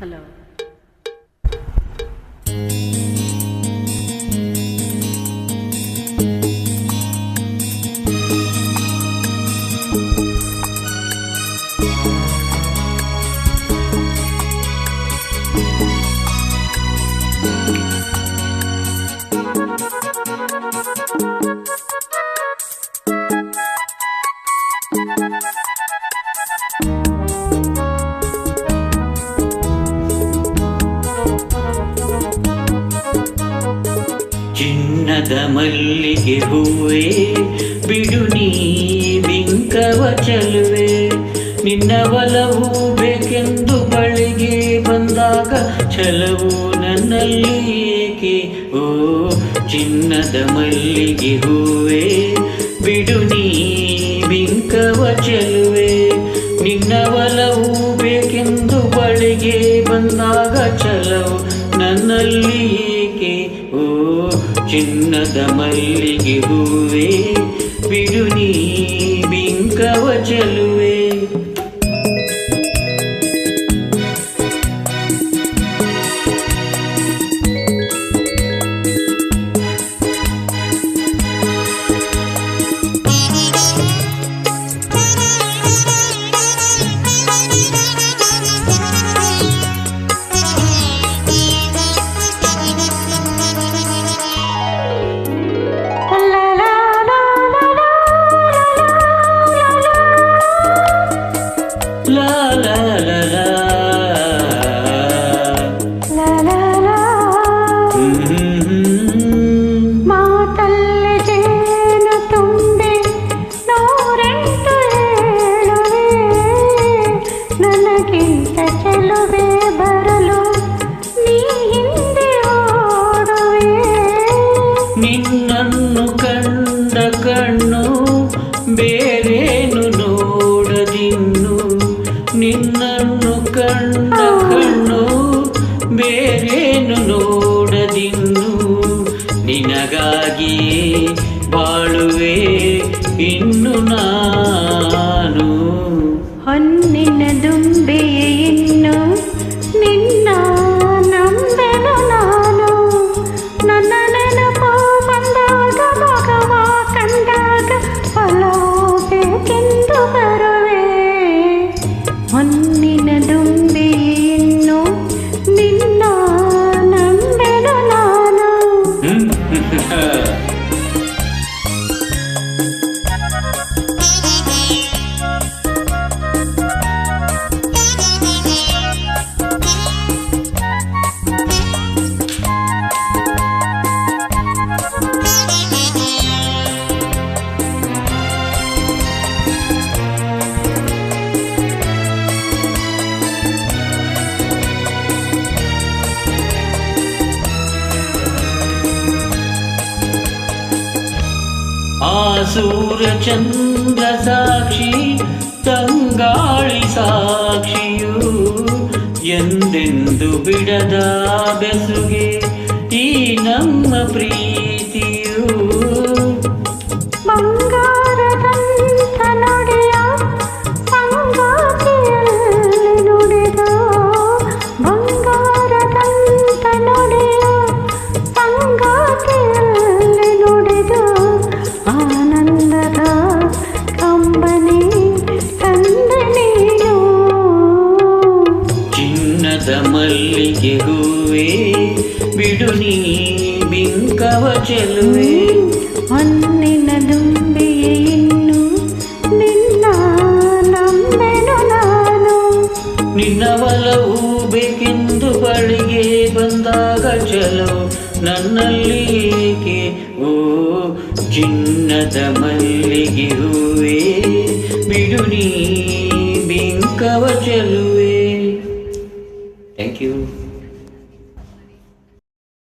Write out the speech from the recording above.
Hello. ಚಿನ್ನದ ಮಲ್ಲಿಗೆ ಹೂವೇ ಬಿಡು ನೀ ಬಿಂಕವ ಚೆಲುವೆ, ನಿನ್ನ ಒಲವು ಬೇಕೆಂದು ಬಳಿಗೆ ಬಂದಾಗ ಛಲವು ನನ್ನಲ್ಲಿ ಏಕೆ? ಓ ಚಿನ್ನದ ಮಲ್ಲಿಗೆ ಹೂವೇ ಬಿಡು ನೀ ಬಿಂಕವ ಚೆಲುವೆ, ನಿನ್ನ ಒಲವು ಬೇಕೆಂದು ಬಳಿಗೆ ಬಂದಾಗ ಛಲವು ನನ್ನಲ್ಲಿ ಏಕೆ? ಓ ಚಿನ್ನದ ಮಲ್ಲಿಗೆ ಹೂವೇ ಬಿಡು ನೀ ಬಿಂಕವ ಚೆಲುವೆ. ಮಾತಲ್ಲಿ ಜೇನು ತುಂಬಿ ನೂರೆಂಟು ಹೇಳುವೆ, ನನಗಿಂತ ಚೆಲುವೆ ಬರಲು ನೀ ಹಿಂದೆ ಓಡುವೆ. ನಿನ್ನನ್ನು ಕಂಡ ಕಣ್ಣು ಬೇರೇನು ನೋಡದಿನ್ನು, ನಿನ್ನನ್ನು ಕಂಡ ಕಣ್ಣು ಬೇರೇನು ನೋಡದಿನ್ನು, ನಿನಗಾಗಿಯೇ ಬಾಳುವೆ ಇನ್ನು ನಾನು. ಹೊನ್ನಿನ ದುಂಬೆಯೇ ಇನ್ನು ನಿನ್ನ ನಂಬೆನು ನಾನು, ನನ್ನ ನೆನಪು ಬಂದಾಗ ಮಗವ ಕಂಡಾಗ ಹೊಲಬೇಕೆಂದು ಬರುವೆ. ಹೊನ್ನಿನ ದುಂಬೆಯೇ ಇನ್ನು ನಿನ್ನ ನಂಬೆನು ನಾನು. ಆ ಸೂರ್ಯ ಚಂದ್ರ ಸಾಕ್ಷಿ ತಂಗಾಳಿ ಸಾಕ್ಷಿಯು, ಎಂದೆಂದು ಬಿಡದ ಬೆಸುಗೆ ಈ ನಮ್ಮ ಪ್ರೀತಿಯು. ಬಂಗಾರದಂಥ ನುಡಿಯ ಸಂಗಾತಿಯಲ್ಲಿ ನುಡಿದ, ಬಂಗಾರದಂಥ ನುಡಿಯ ಸಂಗಾತಿಯಲ್ಲಿ ನುಡಿದ, ಆನಂದದ ಕಂಬನಿ ತಂದ ನೀನು. ಚಿನ್ನದ ಮಲ್ಲಿಗೆ ಹೂವೇ ಬಿಡು ನೀ ಬಿಂಕವ ಚೆಲುವೆ, ಹೊನ್ನಿನ ದುಂಬೆಯೇ ಇನ್ನು ನಿನ್ನ ನಂಬೆನು ನಾನು. ನಿನ್ನ ಒಲವು ಬೇಕೆಂದು ಬಳಿಗೆ ಬಂದಾಗ ಛಲವು ನನ್ನಲ್ಲಿ ಏಕೆ? ಓ ಚಿನ್ನದ ಮಲ್ಲಿಗೆ ಹೂವೇ ಬಿಡು ನೀ ಬಿಂಕವ ಚೆಲುವೆ.